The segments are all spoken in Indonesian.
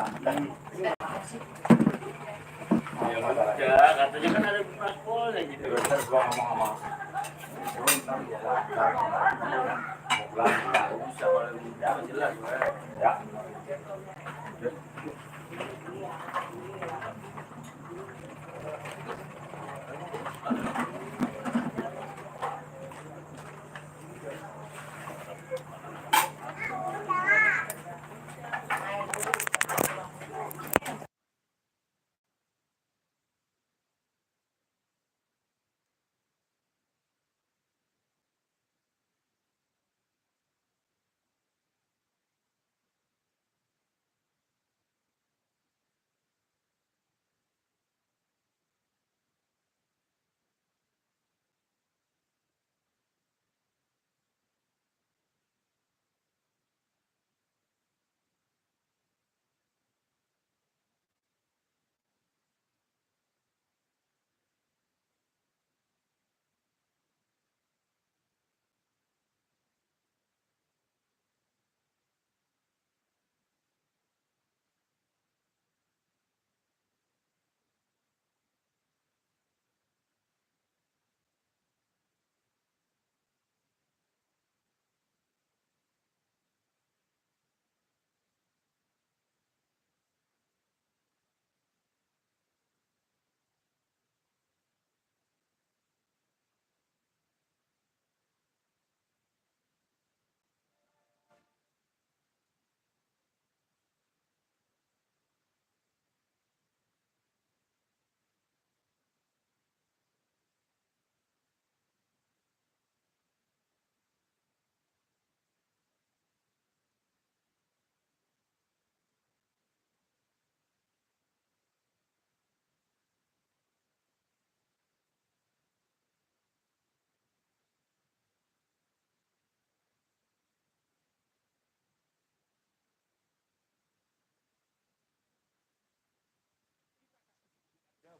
Ya, katanya kan ada paspor gitu. Terus gua ngomong sama Bro, ntar dia lapar, mau pulang nggak usah, kalau udah jelas gue. Ya.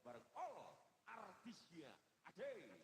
Bareng all artisnya Ade.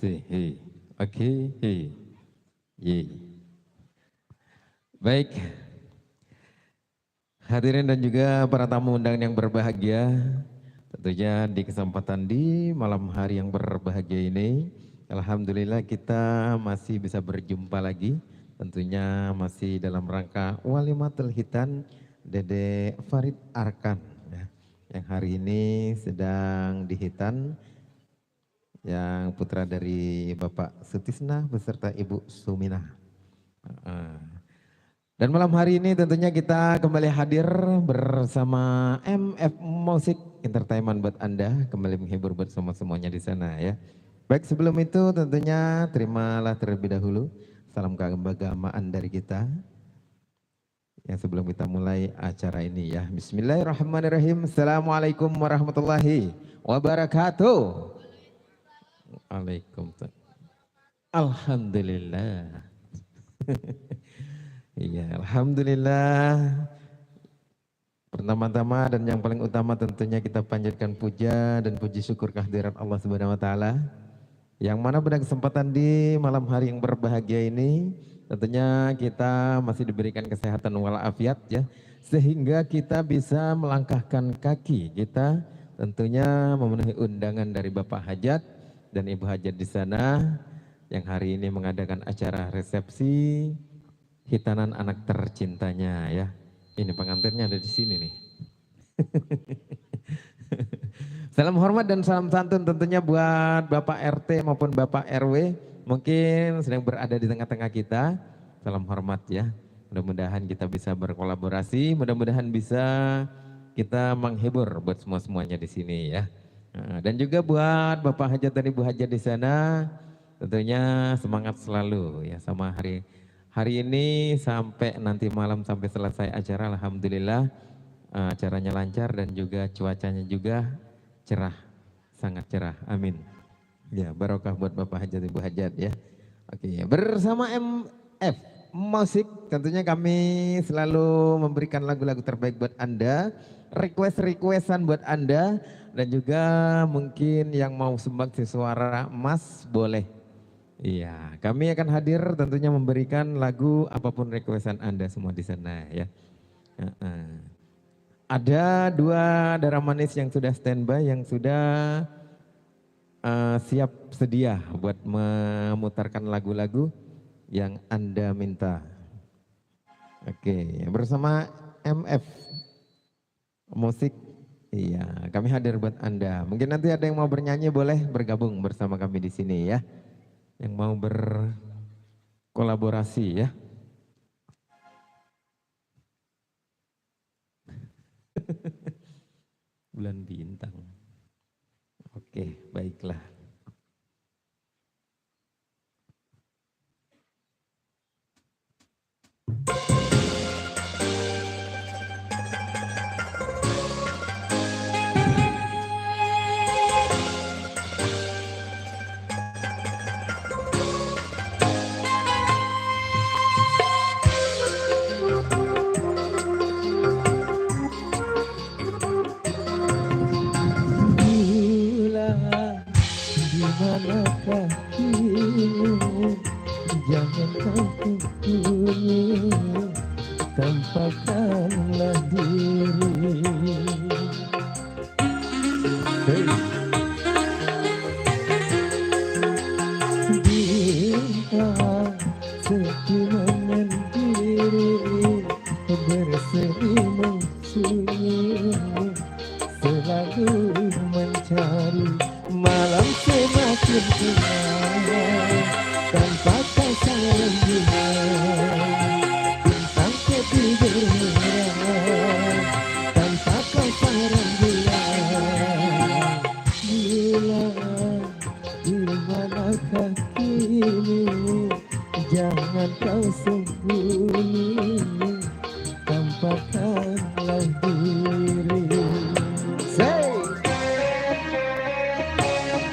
He. Oke, he. Ye. Baik. Hadirin dan juga para tamu undangan yang berbahagia, tentunya di kesempatan di malam hari yang berbahagia ini, alhamdulillah kita masih bisa berjumpa lagi, tentunya masih dalam rangka Walimatul Khitan Dede Farid Arkan, ya, yang hari ini sedang dihitan, yang putra dari Bapak Sutisna beserta Ibu Suminah. Dan malam hari ini tentunya kita kembali hadir bersama MF Music Entertainment buat Anda, kembali menghibur buat semuanya di sana ya. Baik, sebelum itu tentunya terimalah terlebih dahulu salam keagamaan dari kita. Yang sebelum kita mulai acara ini ya. Bismillahirrahmanirrahim. Assalamualaikum warahmatullahi wabarakatuh. Waalaikumsalam. Alhamdulillah. Iya, alhamdulillah. Pertama-tama dan yang paling utama tentunya kita panjatkan puja dan puji syukur kehadirat Allah Subhanahu wa taala. Yang mana pada kesempatan di malam hari yang berbahagia ini tentunya kita masih diberikan kesehatan walafiat ya, sehingga kita bisa melangkahkan kaki kita tentunya memenuhi undangan dari Bapak Hajat dan Ibu Hajat di sana yang hari ini mengadakan acara resepsi hitanan anak tercintanya ya. Ini pengantinnya ada di sini nih. Salam hormat dan salam santun tentunya buat Bapak RT maupun Bapak RW mungkin sedang berada di tengah-tengah kita. Salam hormat ya. Mudah-mudahan kita bisa berkolaborasi, mudah-mudahan bisa kita menghibur buat semuanya di sini ya. Dan juga buat Bapak Hajat dan Ibu Hajat di sana tentunya semangat selalu ya sama hari ini sampai nanti malam sampai selesai acara, alhamdulillah acaranya lancar dan juga cuacanya juga cerah, sangat cerah, amin. Ya, barokah buat Bapak Hajat Ibu Hajat ya. Oke, bersama MF Musik tentunya kami selalu memberikan lagu-lagu terbaik buat Anda, request-requestan buat Anda dan juga mungkin yang mau sumbangsi suara emas boleh. Iya, kami akan hadir tentunya memberikan lagu apapun requestan Anda semua di sana ya. Ada dua darah manis yang sudah standby, yang sudah siap sedia buat memutarkan lagu-lagu yang Anda minta. Oke, bersama MF Musik, iya kami hadir buat Anda. Mungkin nanti ada yang mau bernyanyi boleh bergabung bersama kami di sini ya. Yang mau berkolaborasi ya. Bulan bintang. Oke, baiklah. Manakah dirimu, jangan kau kumpulnya, tampakkanlah diri. Bintang sepi menyendiri, berselimut sunyi, selalu mencari malam semakin gelap tanpa kata rembulan, bintang ketiduran tanpa kata rembulan. Bulan di manakah kini, jangan kau sembunyi, tampakkanlah diri.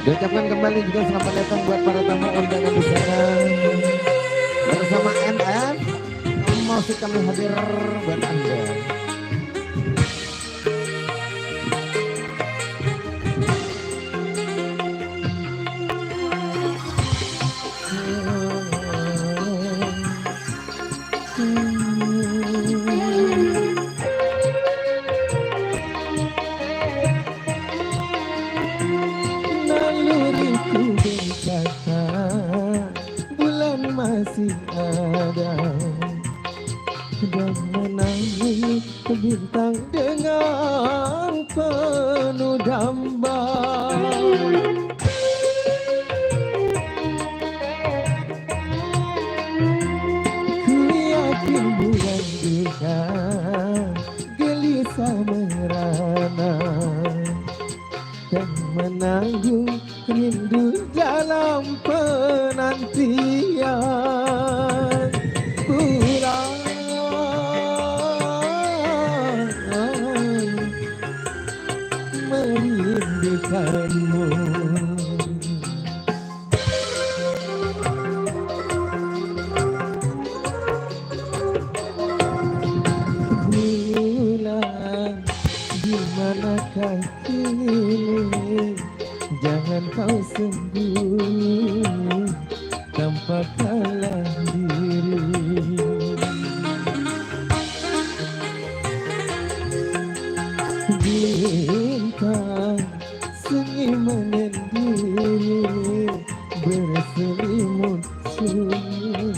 Diucapkan kembali juga selamat datang buat para tamu undangan di sana. Bersama MF Musik kami hadir buat Anda. dan menanggung rindu dalam penantian bulan merindukanmu. Bulan di manakah kini, jangan kau sembunyi tanpa kalah diri. Bintang sunyi menyendiri, berselimut sunyi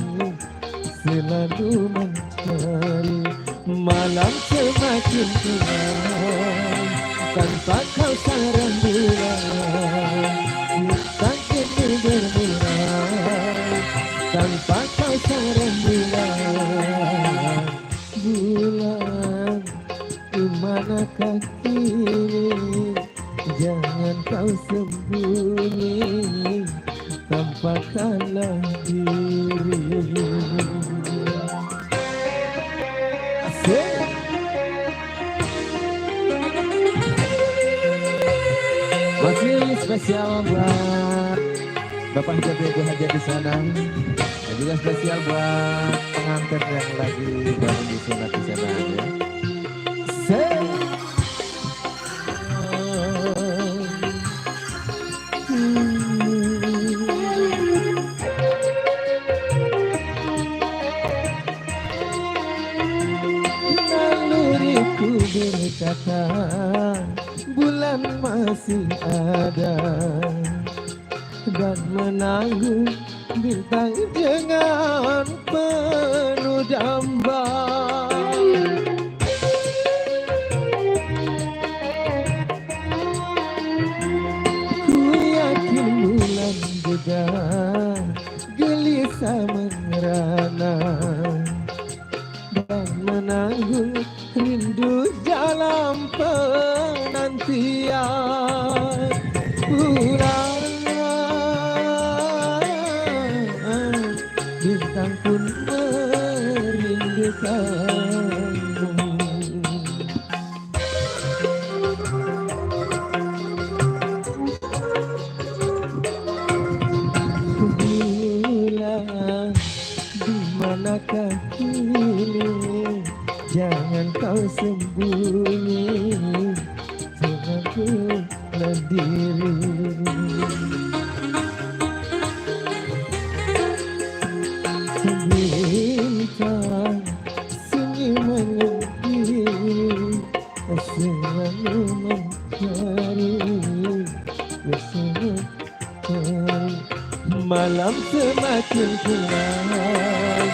selalu mencari. Malam semakin gelap tanpa kau sarang bulan, bintang ini bermurai tanpa kau sarang bulan. Bulan di manakah kini, jangan kau sembunyi tanpa kalah diri. Asik. Masih spesial buat Bapak Hajat Ibu Hajat di sana, dan juga spesial buat pengantin yang lagi baru disunat di sana ya. Naluriku berkata bulan masih ada dan menanggung bintang dengan penuh damba. Ku yakin bulan juga gelisah merana dan menanggung rindu dalam penantian bulan. Bintang pun merindukanmu. Bulan di manakah kini, jangan kau sembunyi jangan kalah diri. Bintang sunyi menyendiri, selalu mencari, selalu mencari. Malam semakin gelap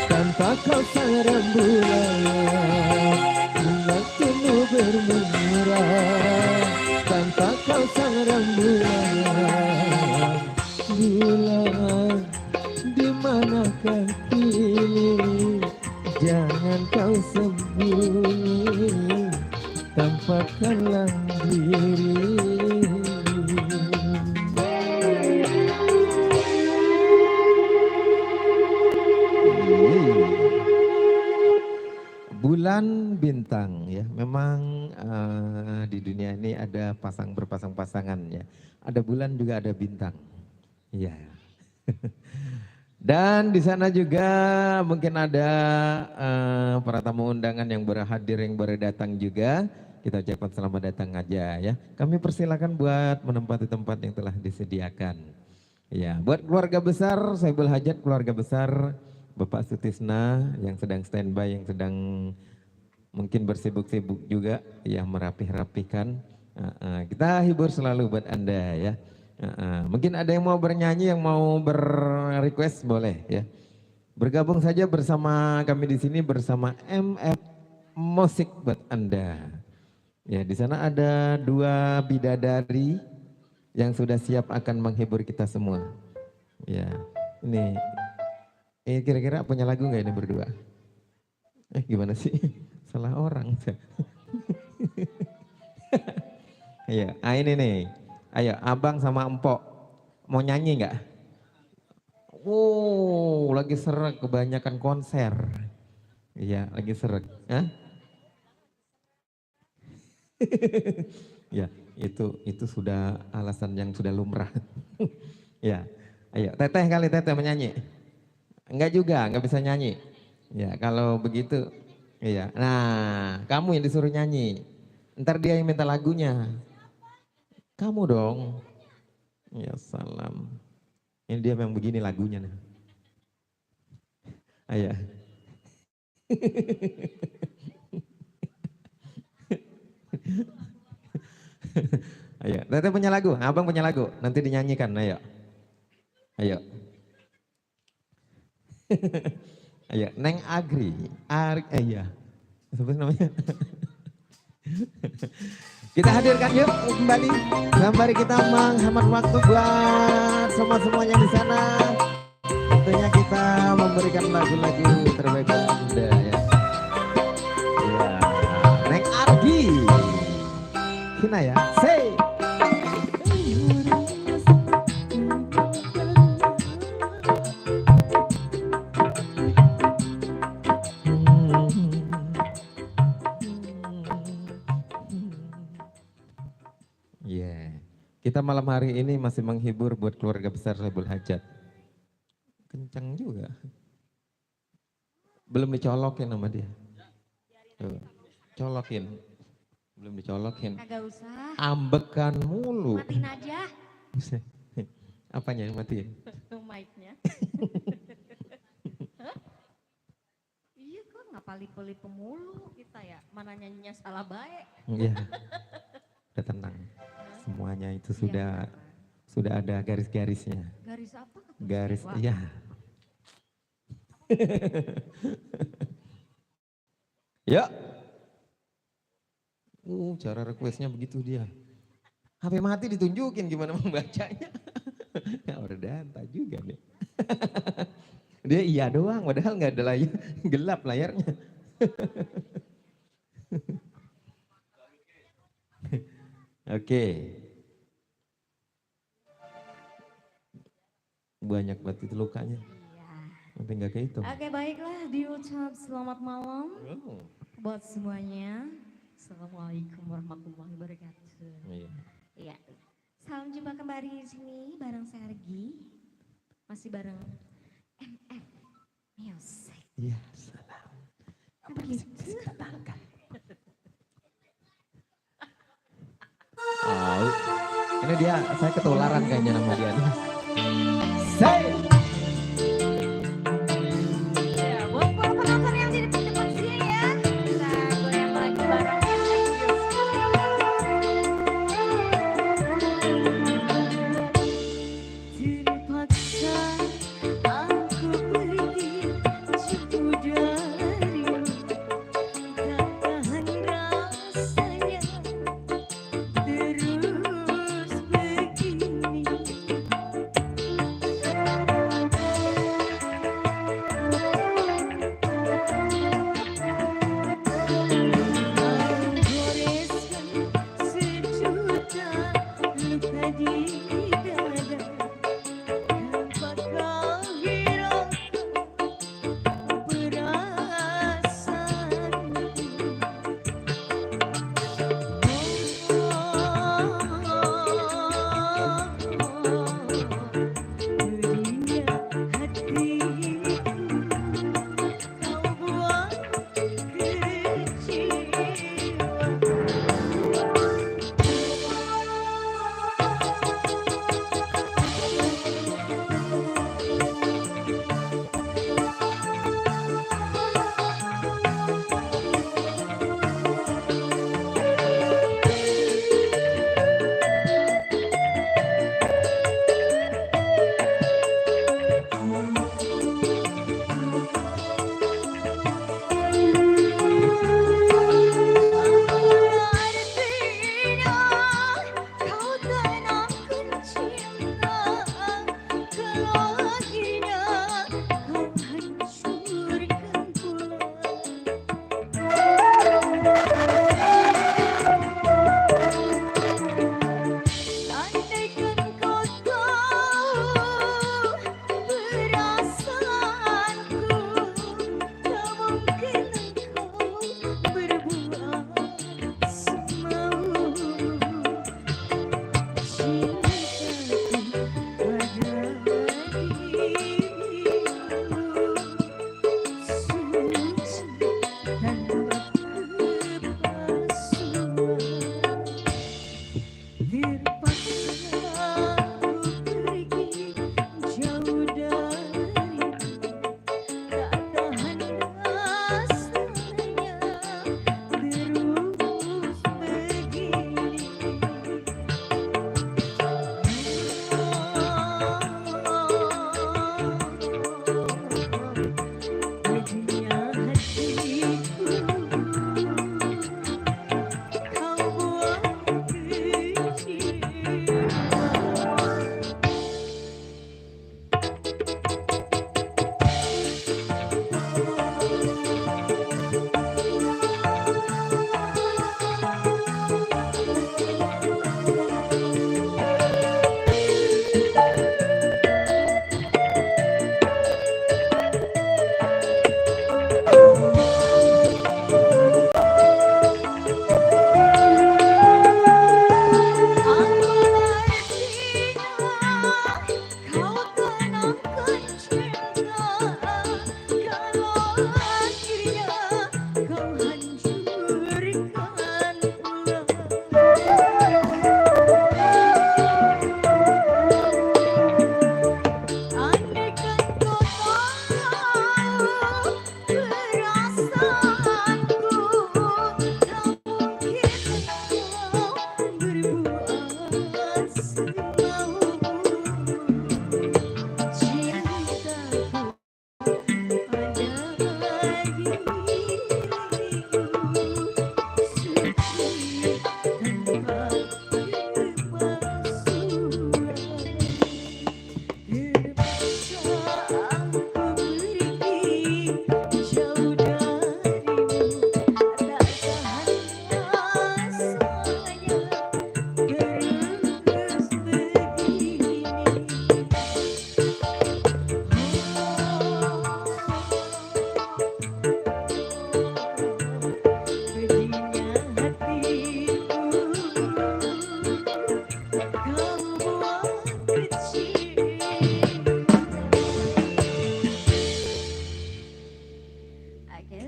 tanpa kau sarang bulan, bunga penuh bermurah tanpa kau sarang bulan. Bulan di manakah kini, jangan kau sembunyi tanpa kalah diri. Bulan bintang ya, memang di dunia ini ada berpasang-pasangan ya. Ada bulan juga ada bintang. Iya. Dan di sana juga mungkin ada para tamu undangan yang berhadir, yang baru datang juga. Kita ucapkan selamat datang aja ya. Kami persilakan buat menempati tempat yang telah disediakan. Ya, buat keluarga besar, Saibul Hajat, keluarga besar Bapak Sutisna yang sedang standby, yang sedang mungkin bersibuk-sibuk juga ya, merapih-rapihkan. Kita hibur selalu buat Anda ya. Mungkin ada yang mau bernyanyi, yang mau berrequest boleh ya. Bergabung saja bersama kami di sini bersama MF Musik buat Anda. Ya, di sana ada 2 bidadari yang sudah siap akan menghibur kita semua. Ya, ini kira-kira punya lagu nggak ini berdua? Gimana sih? Salah orang. Iya, ini nih. Ayo, abang sama empok mau nyanyi nggak? Lagi seret kebanyakan konser. Iya, lagi seret. Hah? Ya, itu sudah alasan yang sudah lumrah. Ya, ayo, teteh kali teteh menyanyi. Enggak juga, enggak bisa nyanyi. Ya, kalau begitu, iya. Nah, kamu yang disuruh nyanyi. Ntar dia yang minta lagunya. Kamu dong. Ya salam. Ini dia memang begini lagunya nih. Ayo. Ayo, Teteh punya lagu, abang punya lagu, nanti dinyanyikan, ayo. Ayo. Ayo, Neng Agri, iya. Apa namanya? Kita hadirkan yuk kembali. Sembari kita menghemat waktu buat semuanya di sana. Tentunya kita memberikan lagu-lagu terbaik buat Anda ya. Iya, Neng Argi. Hina ya. Say. Kita malam hari ini masih menghibur buat keluarga besar Saibul Hajat. Kencang juga. Belum dicolokin sama dia. Tuh, colokin. Belum dicolokin. Kagak usah. Ambekan mulu. Matiin aja. Apanya yang matiin? Mic-nya. Iya kok ngapali-pali pemulu kita ya. Mana nyanyinya salah baik. Iya. Udah tenang. Semuanya itu sudah ada garis-garisnya. Garis apa? Garis, iya. Ya. Cara requestnya begitu dia. HP mati ditunjukin gimana membacanya. Ya ordanta juga deh. Dia iya doang, padahal nggak ada layar, gelap layarnya. Oke. Banyak banget itu lukanya. Iya. Nanti nggak kehitung. Oke baiklah, diucap selamat malam buat semuanya. Assalamualaikum warahmatullahi wabarakatuh. Iya. Iya. Salam jumpa kembali di sini bareng saya Argi. Masih bareng MF Music. Iya, salam. Begitu. Oh, ini dia, saya ketularan kayaknya nama dia nih. Say. Ya, buat para penonton yang di depan sini ya, kita goyang lagi bareng terpaksa aku pergi jauh darimu, tak tahan rasanya terus begini.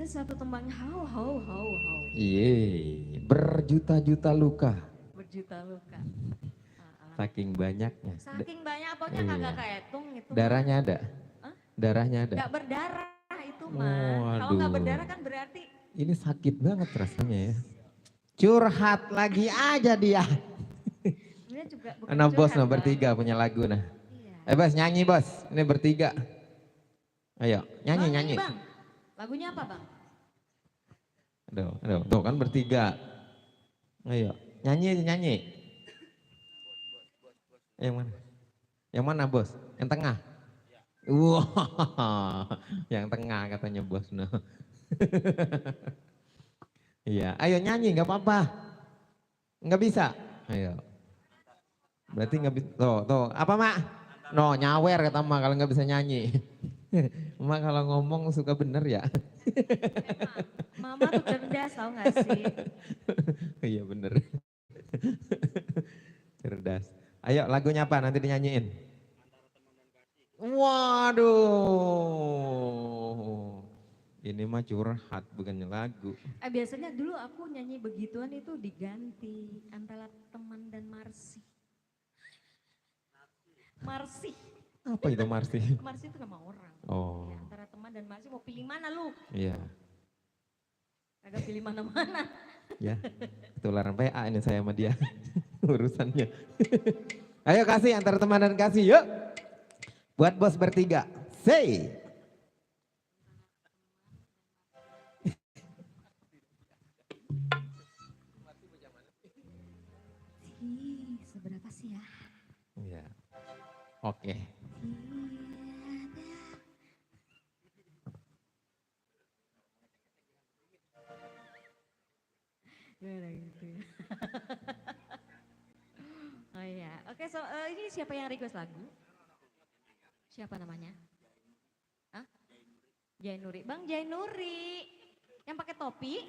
Satu tembang how how how how. Iya, berjuta-juta luka. Berjuta luka. Saking banyaknya. Saking banyak pokoknya Iya. kagak kehitung itu. Darahnya ada? Hah? Darahnya ada? Gak berdarah itu mah. Kalau Waduh. gak berdarah kan berarti. Ini sakit banget rasanya ya. Curhat lagi aja dia. Sebenarnya juga bukan Nah bos, curhat, nah Bang. bertiga punya lagu nah. Iya. Bos nyanyi bos, ini bertiga. Ayo nyanyi Bang, nyanyi. Bang. Lagunya apa bang? Aduh, tuh kan bertiga. Ayo nyanyi nyanyi. Yang mana? Yang mana bos? Yang tengah? Wah, yang tengah katanya bos. Nah. Iya, ayo nyanyi nggak apa-apa. Nggak bisa? Ayo. Berarti nggak bisa. Tuh, apa mak? No, nyawer kata mak kalau nggak bisa nyanyi. Mak kalau ngomong suka bener ya. Mama tuh cerdas tau gak sih? Iya bener. Cerdas. Ayo lagunya apa nanti dinyanyiin. Waduh. Ini mah curhat bukannya lagu. Biasanya dulu aku nyanyi begituan itu diganti antara teman dan Marsi. Marsi. Apa itu Marsi? Marsi itu nama orang. Oh. Ya, antara teman dan Marsi mau pilih mana lu? Iya. Kagak pilih mana-mana. Ya. Ketularan PA ini saya sama dia. Urusannya. Ayo kasih antara teman dan kasih yuk. Buat bos bertiga. Say. Seberapa sih ya? Iya. Oke. Gimana gitu ya. Oh iya, oke ini siapa yang request lagu? Siapa namanya? Hah? Jainuri, Bang Jainuri, yang pakai topi?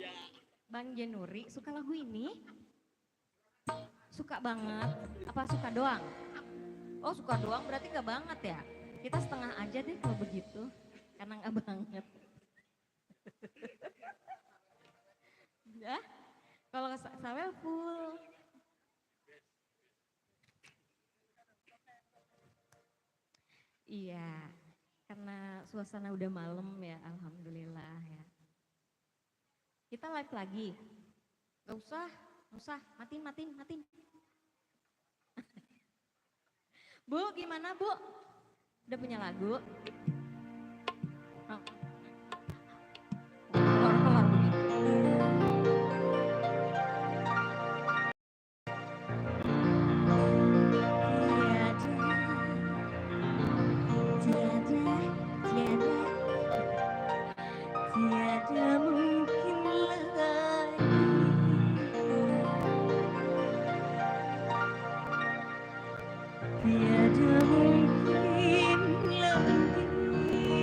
Bang Jainuri, suka lagu ini? Suka banget, apa suka doang? Oh suka doang berarti gak banget ya? Kita setengah aja deh kalau begitu, karena gak banget. Ya? Kalau saya full. Iya, karena suasana udah malam ya, alhamdulillah ya. Kita live lagi. Gak usah, matiin. Bu, gimana Bu? Udah punya lagu? Oh. Kelar begitu. Tiada mungkin lagi tiada mungkin lagi tiada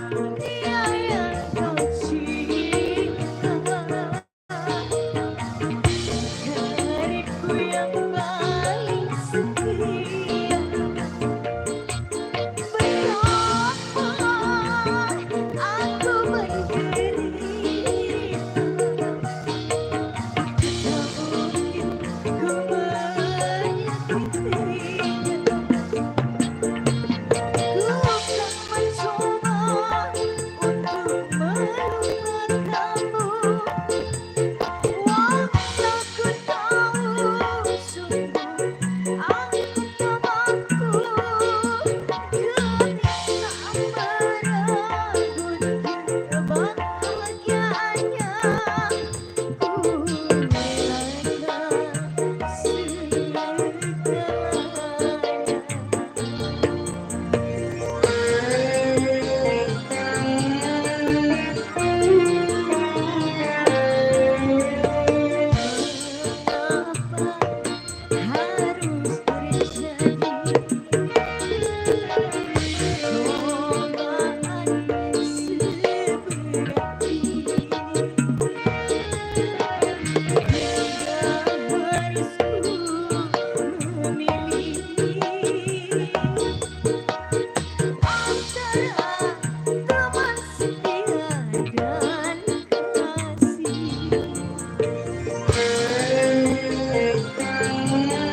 Dia yang kau cinta, karibku yang paling setia. Betapa aku menderita, tak mungkin ku menyakitinya. Ku akan mencoba untuk melupakanmu, walau ku tahu sungguh aku tak mampu. Ketika merenggut kebahagiaannya, ku relakan harus terjadi cobaan seberat ini, hingga harus ku memilih antara teman setia dan diriku dan menderita. Hanya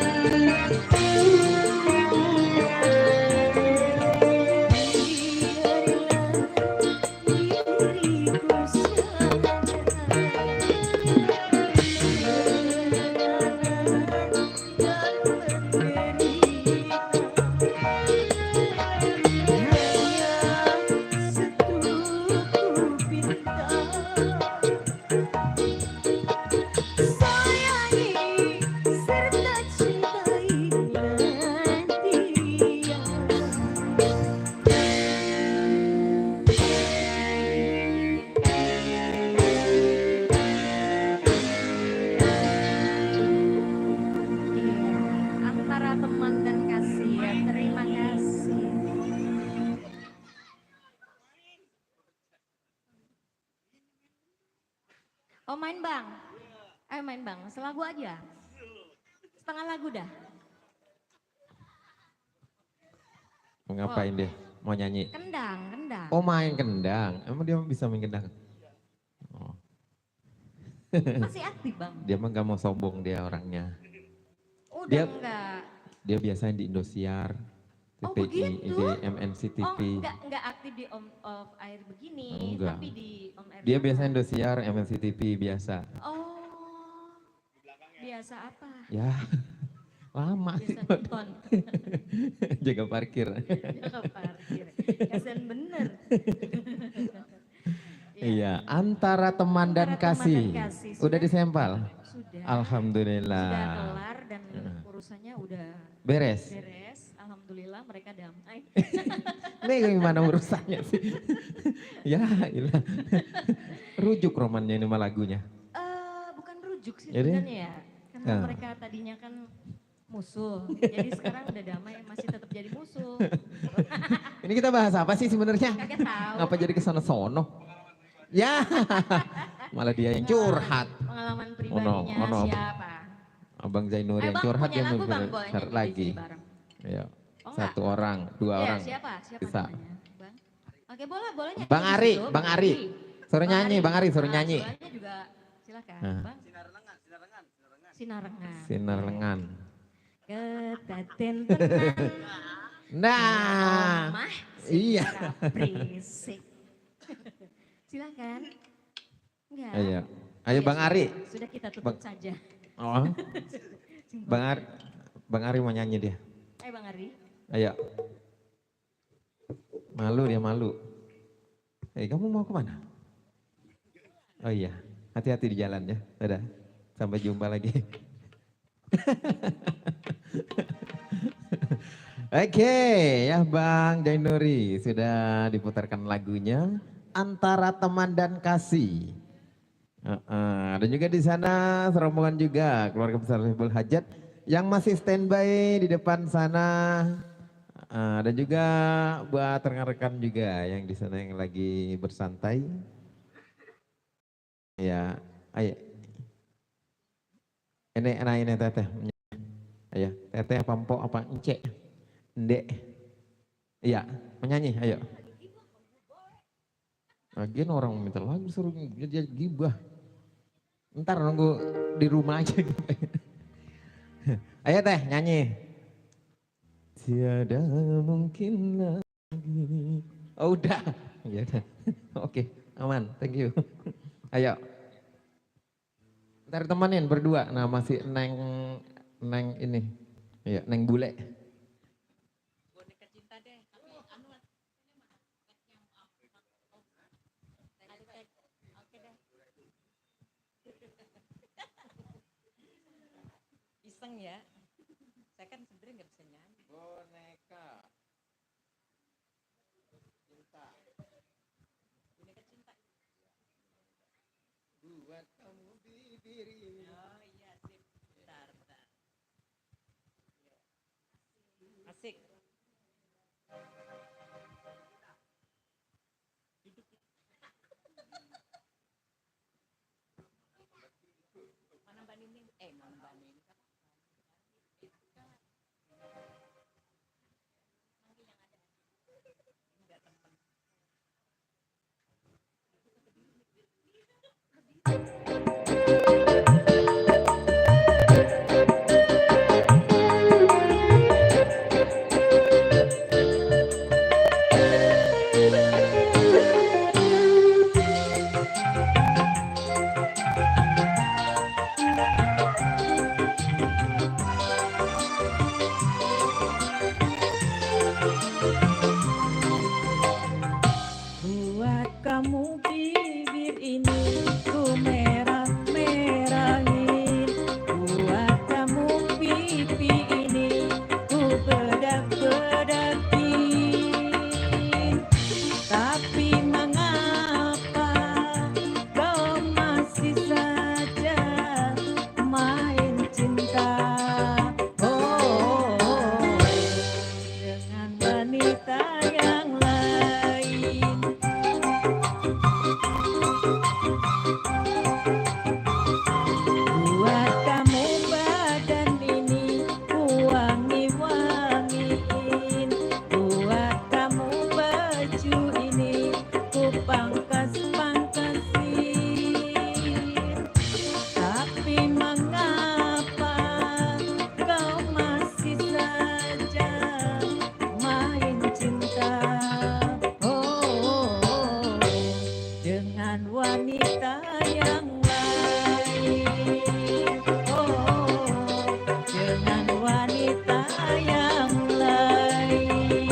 setuku pinta, sayangi serta cintai nantinya. Antara teman dan kasih ya, terima kasih. Oh main bang, ayo main bang, selagu aja, setengah lagu dah. Mau ngapain dia? Mau nyanyi? Kendang, kendang. Oh main kendang, emang dia bisa main kendang? Oh. Masih aktif bang? Dia mah gak mau sombong dia orangnya. Udah Dia- enggak? Dia biasanya di Indosiar, Oh, TPI, begitu? di MNC Oh TV. enggak aktif di on off air begini, Enggak. tapi di on air. Dia juga. biasanya Indosiar, MNC TV biasa. Oh, biasa apa? Ya, lama sih. Biasa nonton. Jaga parkir. Jaga parkir. Kasian bener. Iya, antara teman dan Antara teman kasih. dan kasih. Udah Sudah? disempal? Sudah. Alhamdulillah. Sudah kelar dan urusannya udah Beres. beres. Alhamdulillah mereka damai. Ini gimana urusannya sih? Ya, ilah. Rujuk romannya ini mah lagunya. Bukan rujuk sih Jadi? sebenarnya ya. Karena Ah. mereka tadinya kan musuh. Jadi sekarang udah damai masih tetap jadi musuh. Ini kita bahas apa sih sebenarnya? Kagak tahu. Ngapa jadi kesana sono? Ya, malah dia yang curhat. Pengalaman Ono, pribadinya ono. siapa? Abang Zainur Ayo yang bang, curhat punya dia lagu mau bang, boleh curhat nyanyi lagi. di sini bareng. Ayo, Oh, enggak? satu orang, dua Iya, orang. siapa? Siapa Bisa. namanya? Bang? Oke boleh, boleh nyanyi. Bang di Ari, situ, Bang Ari. Suruh nyanyi, Bang Ari suruh Ah, nyanyi. suaranya juga silakan. Nah. Bang. Sinarengan. Sinar lengan. Ketaten tenang. Nah, Omah, iya. suara berisik. Silakan. Enggak. Ayo, ayo Ya, Bang sudah. Ari. Sudah kita tutup Bang- saja. Oh, Bang Ari mau nyanyi dia. Ayo Bang Ari. Ayo. Malu dia malu. Kamu mau kemana? Oh iya, hati-hati di jalan ya. Dadah, sampai jumpa lagi. Oke, ya Bang Jainuri sudah diputarkan lagunya Antara Teman dan Kasih. Dan juga di sana serombongan juga keluarga besar Hibul Hajat yang masih standby di depan sana. Dan juga buat rekan-rekan juga yang di sana yang lagi bersantai. Ya, ayo. Ini teteh. Ayo, teteh apa empok apa encek? Ndek. Iya, menyanyi, ayo. Lagian orang minta lagu suruh dia gibah. Ntar nunggu di rumah aja gitu. Ayo teh, nyanyi. Tiada mungkin lagi. Oh udah. Ya udah. Oke, aman. Thank you. Ayo. Ntar temenin berdua. Nah masih Neng ini. Iya, Neng bule. Boneka cinta deh. Oke deh. Iseng ya. Saya kan sebenarnya nggak bisa nyanyi. Boneka cinta. Boneka cinta. Buat kamu bibir ini. Oh iya sip. Bentar. Asik. Mana Mbak Nining? Mana Mbak Nining? Enggak temen. Buat kamu bibir ini ku merah-merahin. Buat kamu pipi ini ku bedak-bedakin. Tapi mengapa kau masih saja main cinta? Dengan wanita yang lain. Buat kamu badan ini ku wangi-wangiin. Buat kamu baju ini ku pangkas-pangkasin. Tapi mengapa kau masih saja main cinta? Dengan wanita yang lain. Dengan wanita yang lain.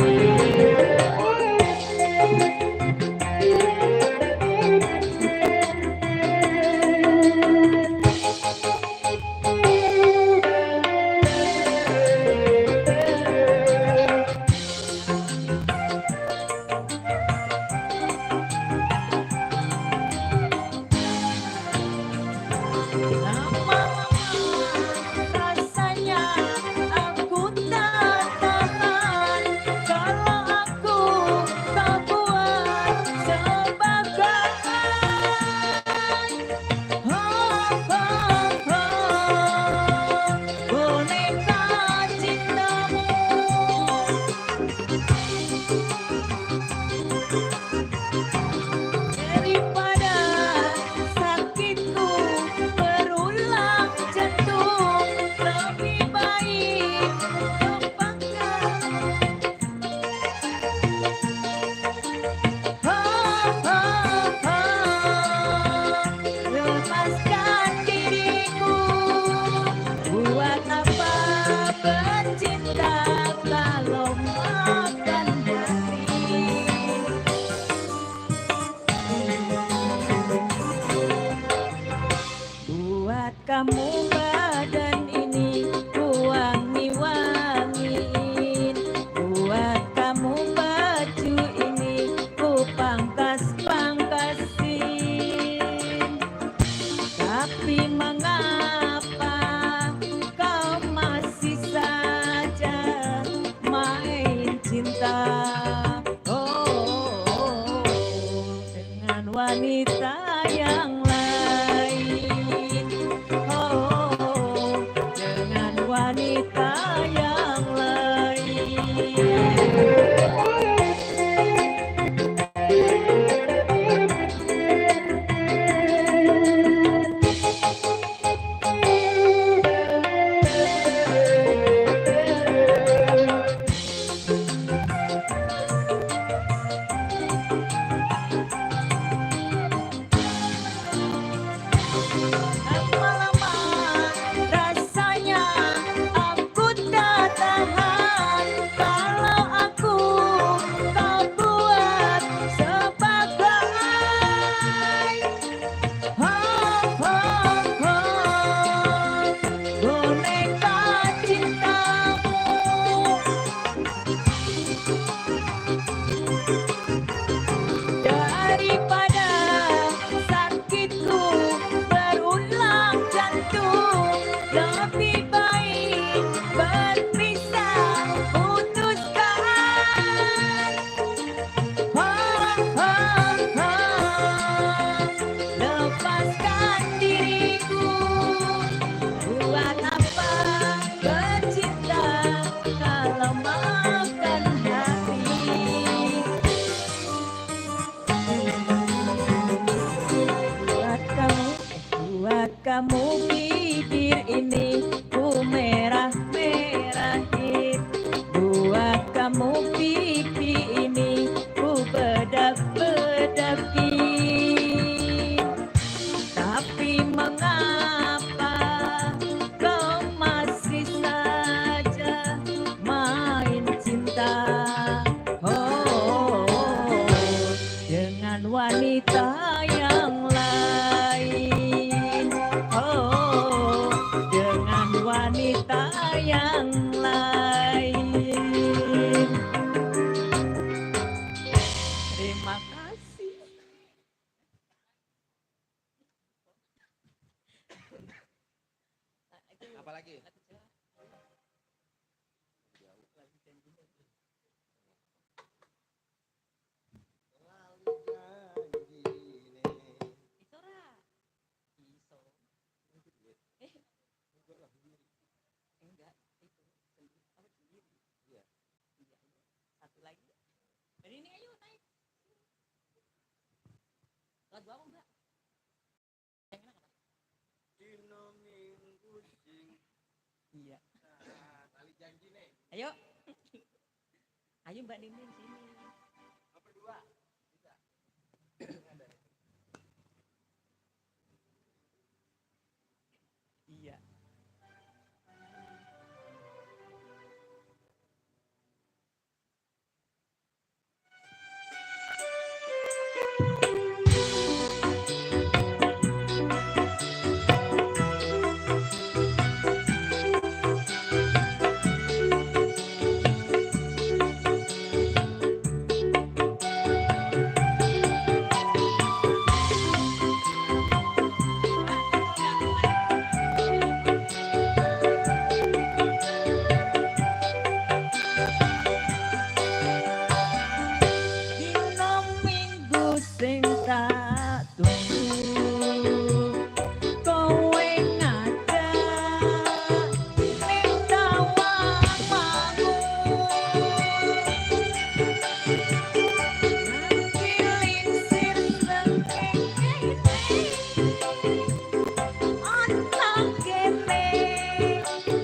Rasanya aku tak tahan kalau aku tak buat sebagai boneka cintamu. Daripada sakitku berulang jantung, lebih baik lepaskan diriku. Buat apa bercinta kalau makan hati? Buat kamu badan ini ku wangi-wangiin. Buat kamu baju ini ku pangkas-pangkasin. Tapi mengapa kau masih saja main cinta? wanita yang lain. Oh, dengan wanita yang lain. Lama-lama rasanya aku tak tahan kalau aku kau buat sebagai boneka cintamu. Daripada sakitku berulang jantung, lebih baik berpisah, putuskan. Lepaskan diriku, buat apa bercinta kalau makan hati. Buat kamu bibir ini ku merah-merahin. Buat kamu pipi ini ku bedak-bedakin. Tapi mengapa kau masih saja main cinta? Oh, dengan wanita yang lain. Oh, dengan wanita yang lain. Terima kasih. Apalagi? Isora. Iso. Enggak, itu sendiri. Iya. Satu lagi. Dari ini ayo naik. Lagu apa Mbak? Yang enak apa? Dino minggu sing. Iya. Kali janji nih. Ayo. Ayo Mbak Nining sini. Berdua. Iya. Dino minggu sing tak tunggu, kowe ngajak ning tawamangu. Ngiling sirengenge ana kene,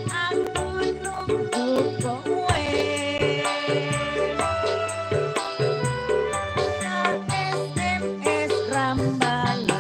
aku nunggu kowe. SMS rambalan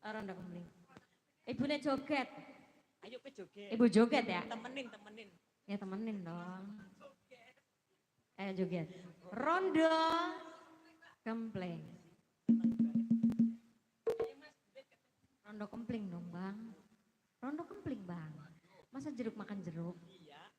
Rondo Kempling. Ibunya joget. Ayo ke joget. Ibu joget ya? Temenin, temenin. Ya temenin dong. Ayo joget. Rondo Kempling. Rondo Kempling dong bang. Rondo Kempling bang. Masa jeruk makan jeruk? Iya.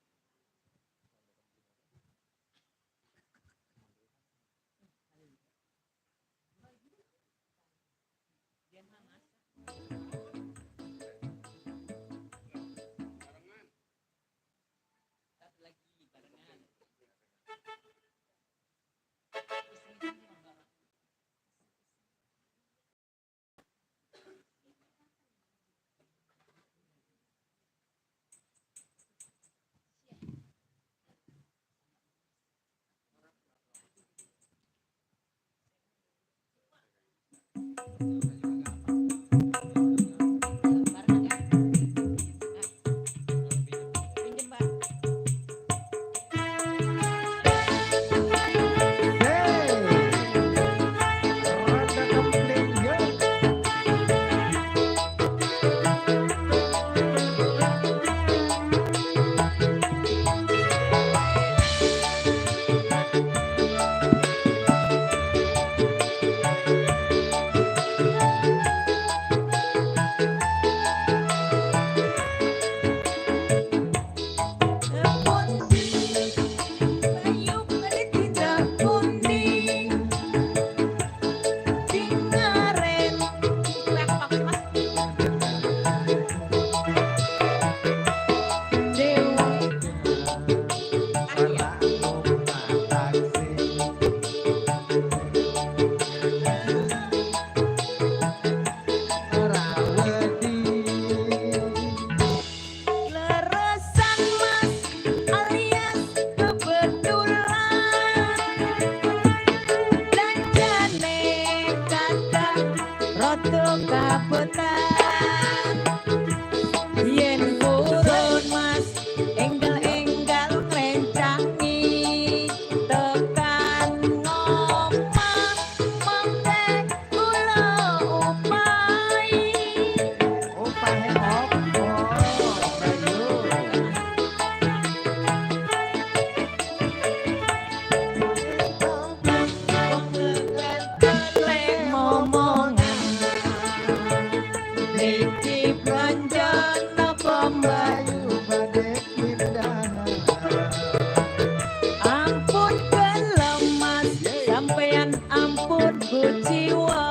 jiwa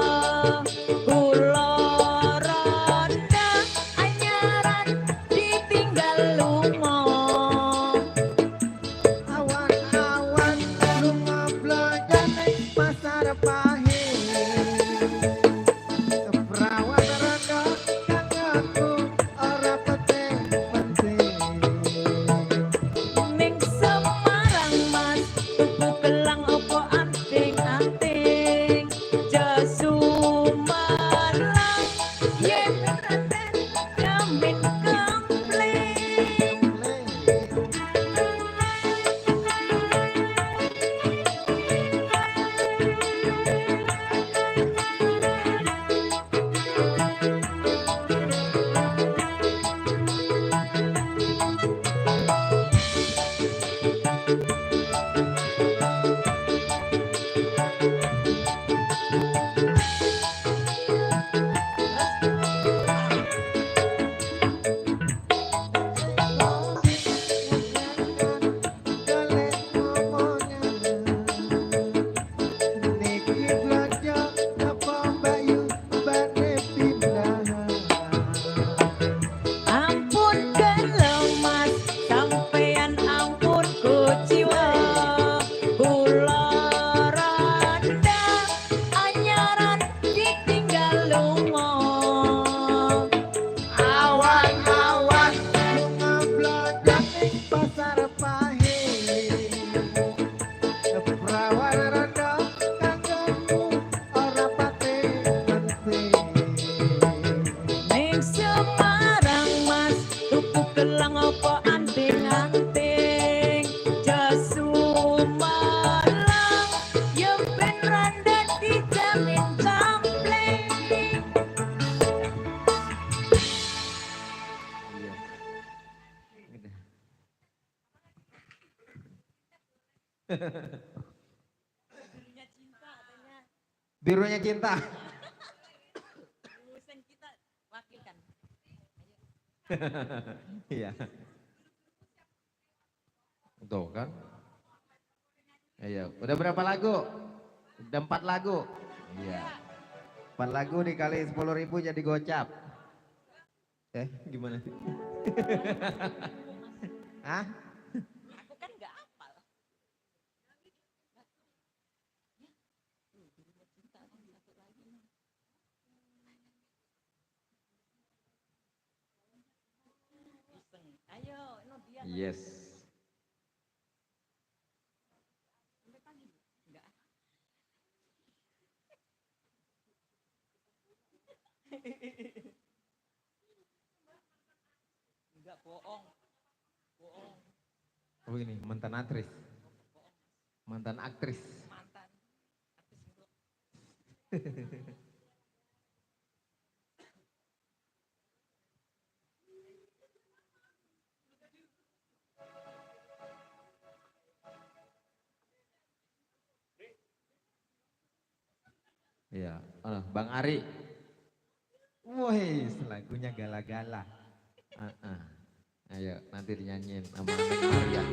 kula ronda anyaran ditinggal lunga. Awan-awan lunga belajar ning pasar pahing. Perawan rada kangeku ora penting-penting. Ning Semarang Mas tuku gelang opo anting-anting jasu malang yen raden jamin kempling. Golek momongan. Niki belanja apa Bayu bane pindahan. Ampun kalau Mas sampeyan ampun ku jiwa kula randa anyaran ditinggal lunga. Awan-awan lunga belajar ning pasar pahing. Perawan rada kangeku ora penting-penting. Ning Semarang Mas tuku gelang opo anting-anting jasu malang ya ben randa dijamin kempling. Dunia cinta katanya. Birunya cinta. Urusan kita wakilkan. Iya. Tuh kan. Iya, udah berapa lagu? Udah 4 lagu. Iya. 4 lagu dikali 10.000 jadi gocap. Gimana? Hah? Aku kan nggak hafal. Iseng. Ayo, no dia. Yes. Sampai pagi. Enggak. Enggak bohong. Bohong. Oh ini mantan aktris. Mantan aktris. Mantan. Artis blog. Iya, Bang Ari. Woi, lagunya gala-gala. Ayo, nanti dinyanyiin sama Neng Maria.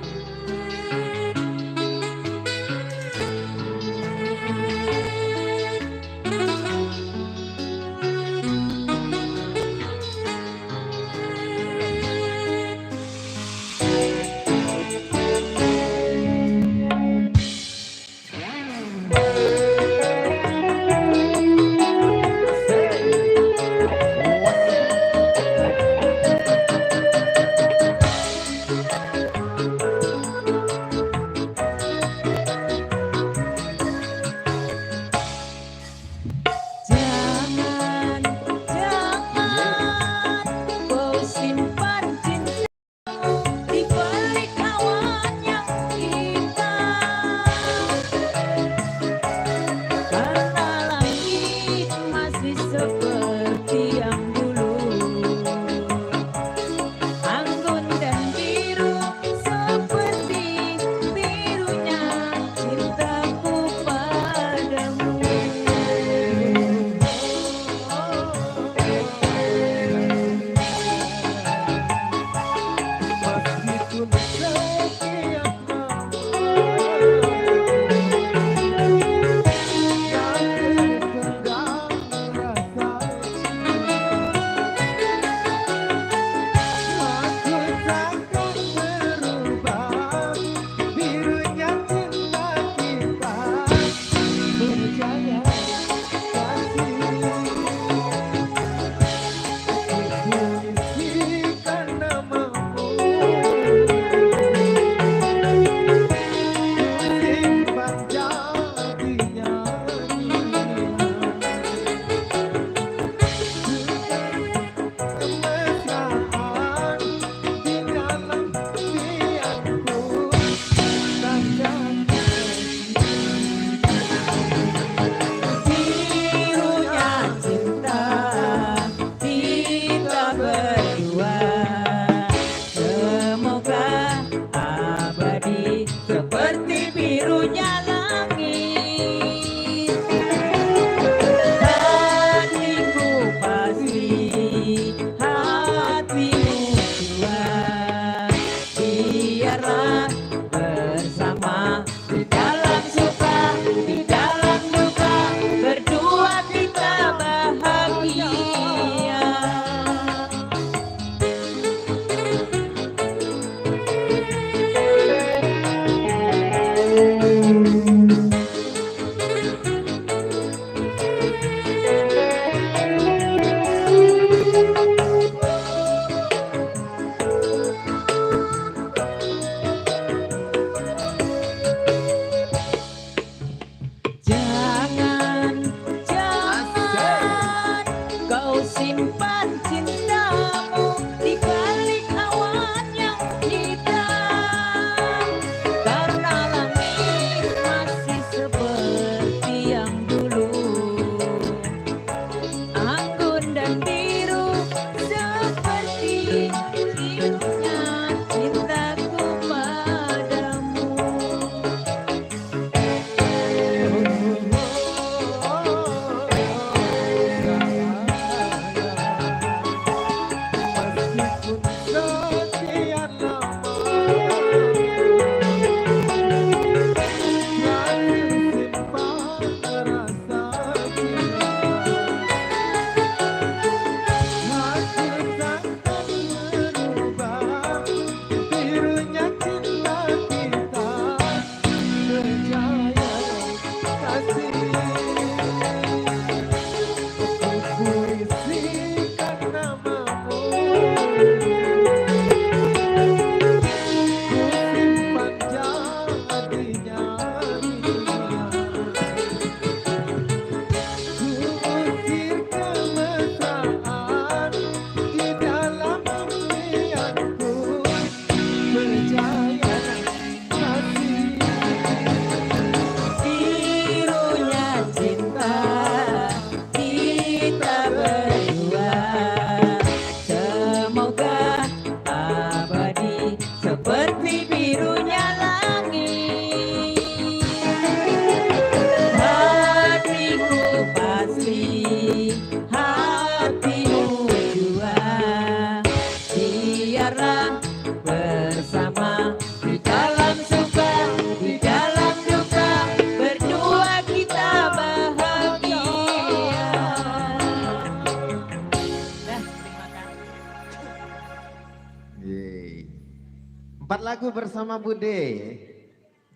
lagu bersama Bude.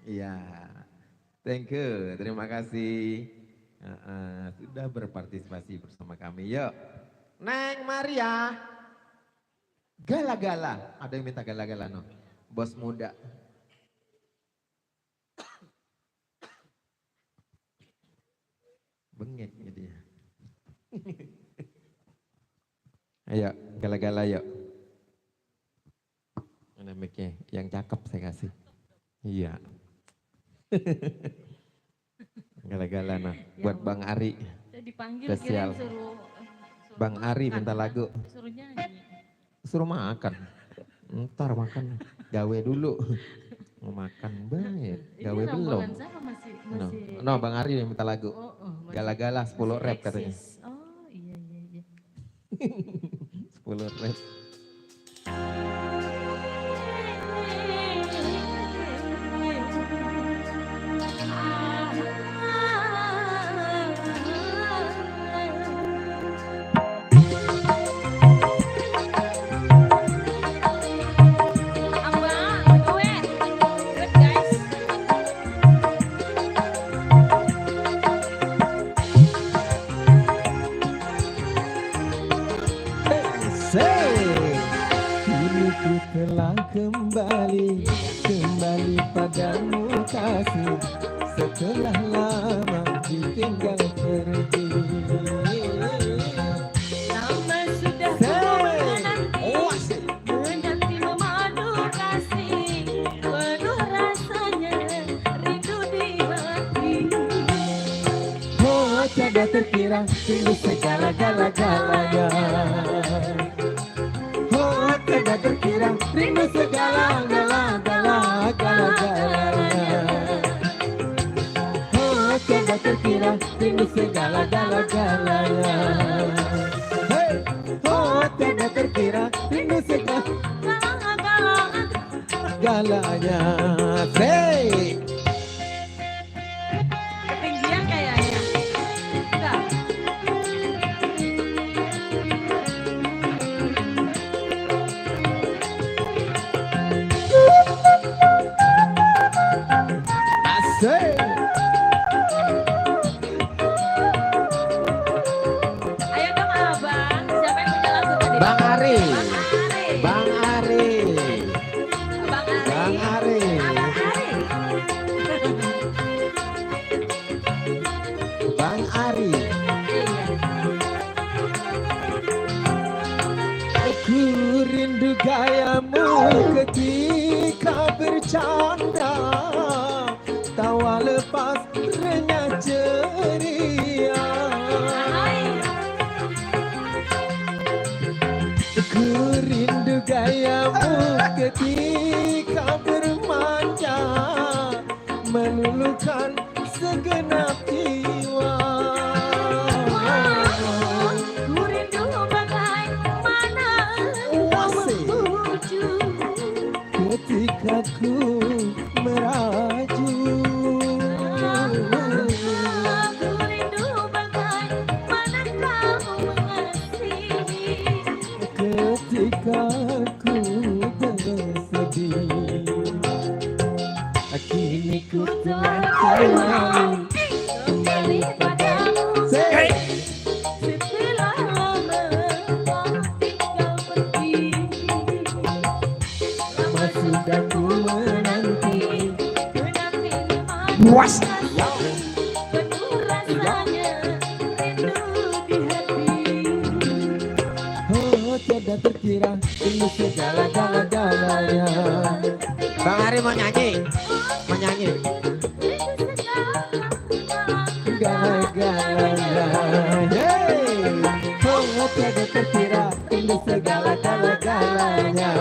Iya. Thank you. Terima kasih. Sudah berpartisipasi bersama kami. Yuk. Neng Maria. Gala-gala. Ada yang minta gala-gala no? Bos muda. Bengek dia. Ayo, gala-gala yuk. Mana mic-nya? Yang cakep saya kasih. Iya. Gala-gala nah, buat Bang Ari. Dipanggil spesial. suruh Bang Ari minta lagu. Suruh nyanyi. Suruh makan. Ntar makan. Gawe dulu. Mau makan banget. Gawe belum. No, Bang Ari yang minta lagu. Gala-gala 10 rap katanya. Oh iya. 10 rap. Telah kembali padamu kasih setelah lama ditinggal pergi. Lama sudah menanti memadu kasih, penuh rasanya rindu di hati. Oh tiada terkira rindu segala-galanya. Tidak terkira rindu segala-galanya. Oh tidak terkira rindu segala-galanya. Oh tidak terkira rindu segala-galanya. Hey. Ketinggian kayaknya. Enggak. Asik. Ayo dong abang, siapa yang punya lagu tadi? Bang Ari. Bang Ari. Bang Ari. Bang Ari. Bang Ari. Aku rindu gayamu ketika bercanda, tawa lepas renyah ceria. Aku rindu gayamu ketika bermanja, meluluhkan segenap jiwa. Ku rindu bagaimana memuju ketika ku meraju. Ku rindu bagaimana kau mengasihi. Ketika ku bersedih, kini ku telah Kembali padamu setelah lama kau tinggal pergi. lama sudah ku menanti. Puas. Penuh rasanya rindu di hati. Oh tidak terkira ini segala-galanya. Bang Ari mau nyanyi, mau nyanyi. Segala-galanya, oh tidak terkira ini segala-galanya.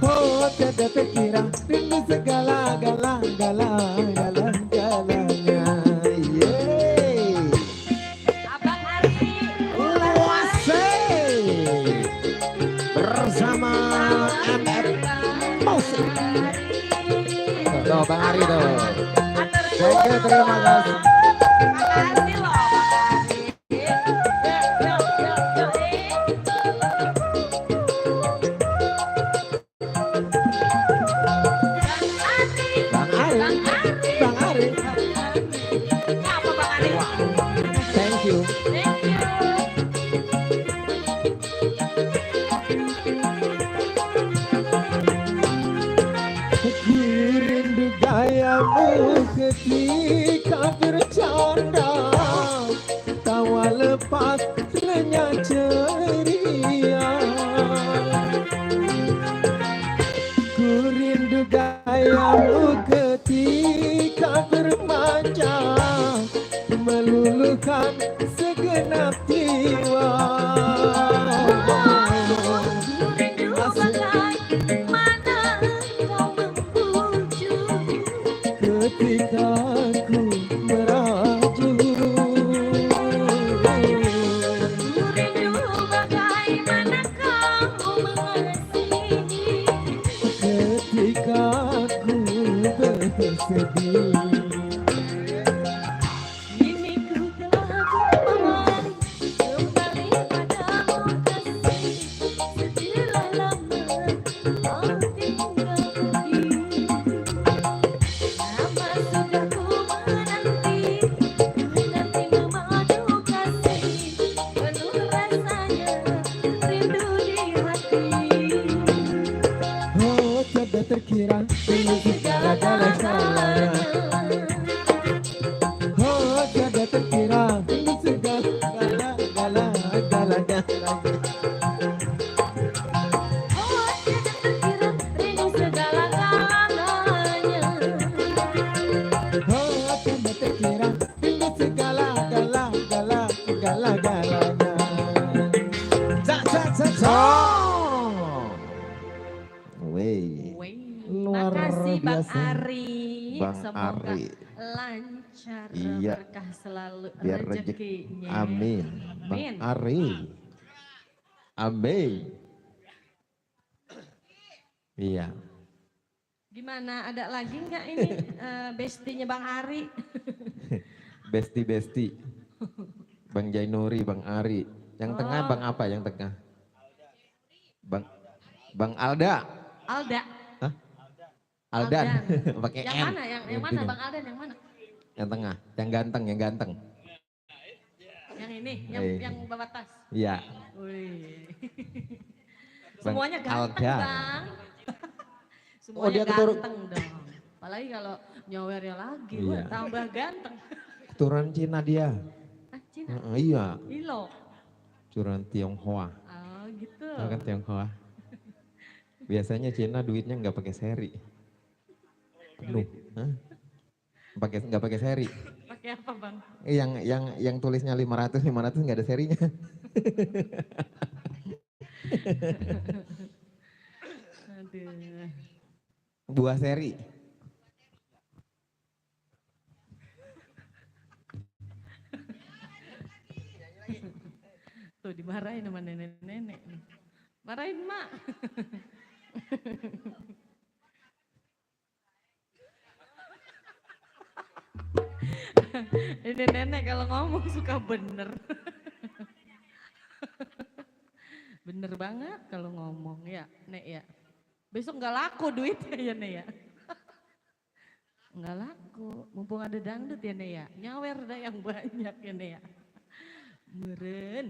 Oh tidak terkira ini segala-galanya. Abang Ari. Wasik bersama MF Musik. Tuh Bang Ari tuh. Thank you, terima kasih. Makasih loh, makasih. Yo. meluluhkan segenap jiwa. Rindu bagaimana kau membujuk Ketika ku meraju, Rindu bagaimana kau mengasihi ketika ku bersedih. Kini ku telah kembali padamu kasih Setelah lama kau tinggal pergi Lama sudah ku menanti memadu kasih Penuh rasanya rindu di hati Oh, tiada terkira dengan segala-galanya. Oh, tiada terkira dengan segala-galanya. Oh, tiada terkira rindu segala-galanya Oh, tiada terkira dengan segala-galanya. Wey. Luar Makasih Bang biasa. Ari. Bang Semoga Ari. lancar Iya. berkah selalu Biar rezekinya. Amin. Bang Amin. Ari. Amin. Iya. Gimana ada lagi nggak ini bestinya Bang Ari? Besti. Bang Jainuri, Bang Ari. Yang tengah Oh. Bang apa yang tengah? Bang Alda. Alda. Hah? Aldan. Aldan. Pakai Yang N. mana? Yang mana Bingung. Bang Aldan yang mana? Yang tengah, yang ganteng. Yang ini, Eh. yang bawa tas. Iya. Wih. Bang Semuanya ganteng Aldan. Bang. Oh, Semuanya dia keturun- ganteng dong. Apalagi kalau nyawernya lagi, Iya. wah, tambah ganteng. Keturunan Cina dia. Ah, Cina. Iya, Ilo. keturunan Tionghoa. Oh gitu. Tahu kan Tionghoa? Biasanya Cina duitnya nggak pakai seri. Penuh. Hah? Nggak pakai seri. Pakai apa Bang? Yang tulisnya 500 nggak ada serinya. Aduh. Buah seri. Tuh dimarahin sama nenek-nenek. Marahin mak. Ini nenek kalau ngomong suka bener. Bener banget kalau ngomong ya, Nek ya. Besok nggak laku duitnya ya, Nek ya. Nggak laku, mumpung ada dangdut ya, Nek ya. Nyawer dah yang banyak ya, Nek ya. Meren.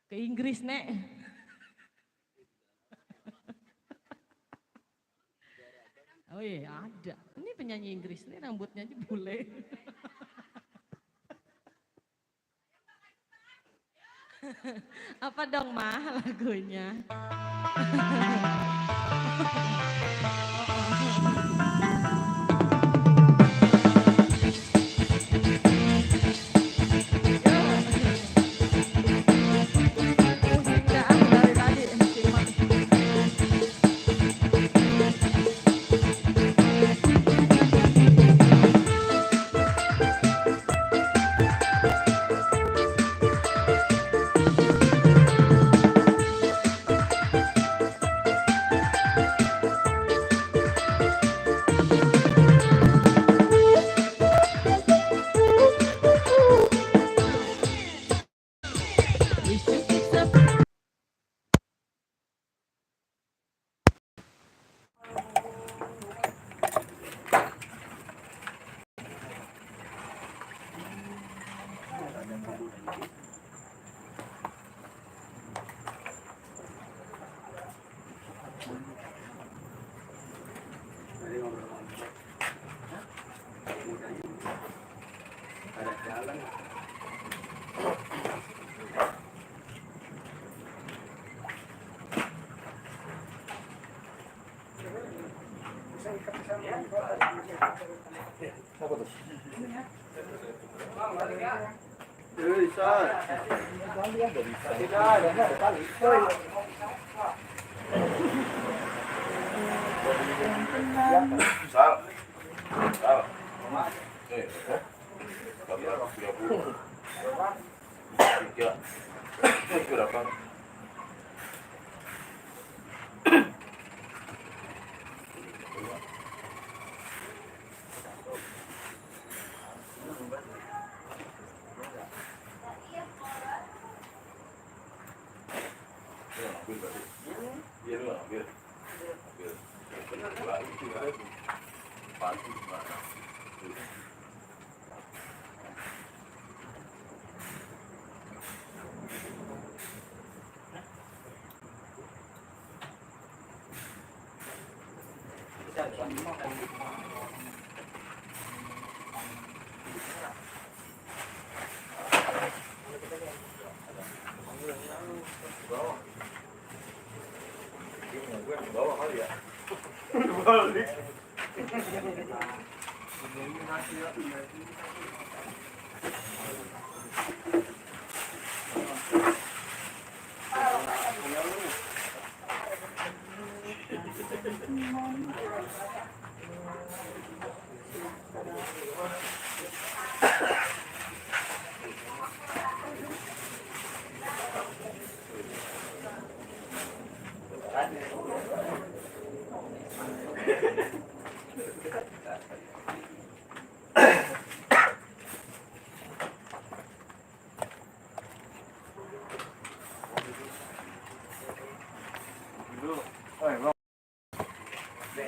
Ke Inggris, Nek. Oh iya ada. Ini penyanyi Inggris nih rambutnya aja bule. Apa dong mah lagunya? Musik dah dari tadi simak. Sal. Sal. Tiga. Berapa? Iya, lu ambil. Ambil. Benar, itu ya. Pasti mana? Bawa kali ya. Balik.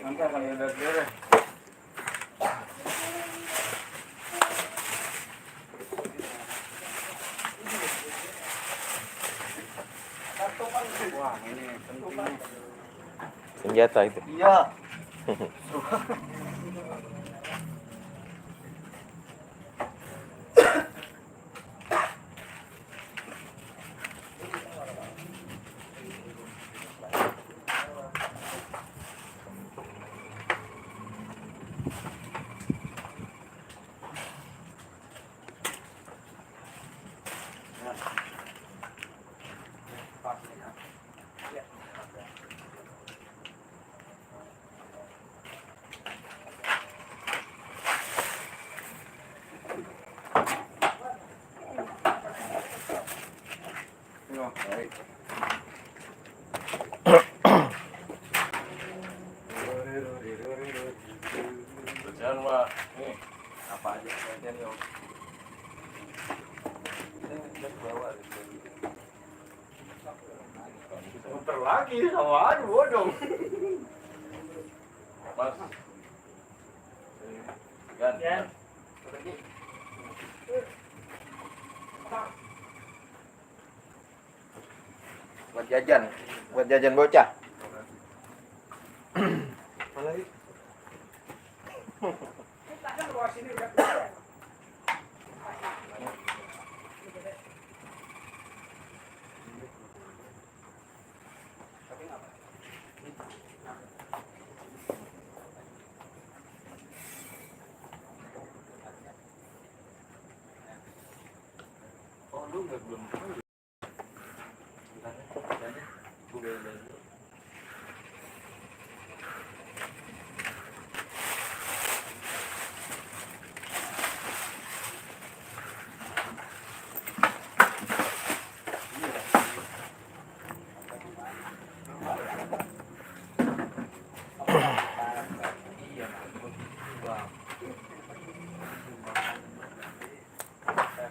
Nanti akan ada beres. Wah, ini penting. Senjata itu. Iya. Jangan Pak, nih apa aja saja nih Om. Muter lagi sama aja bodoh. Mas. Gan. Buat jajan bocah. Oh, lu belum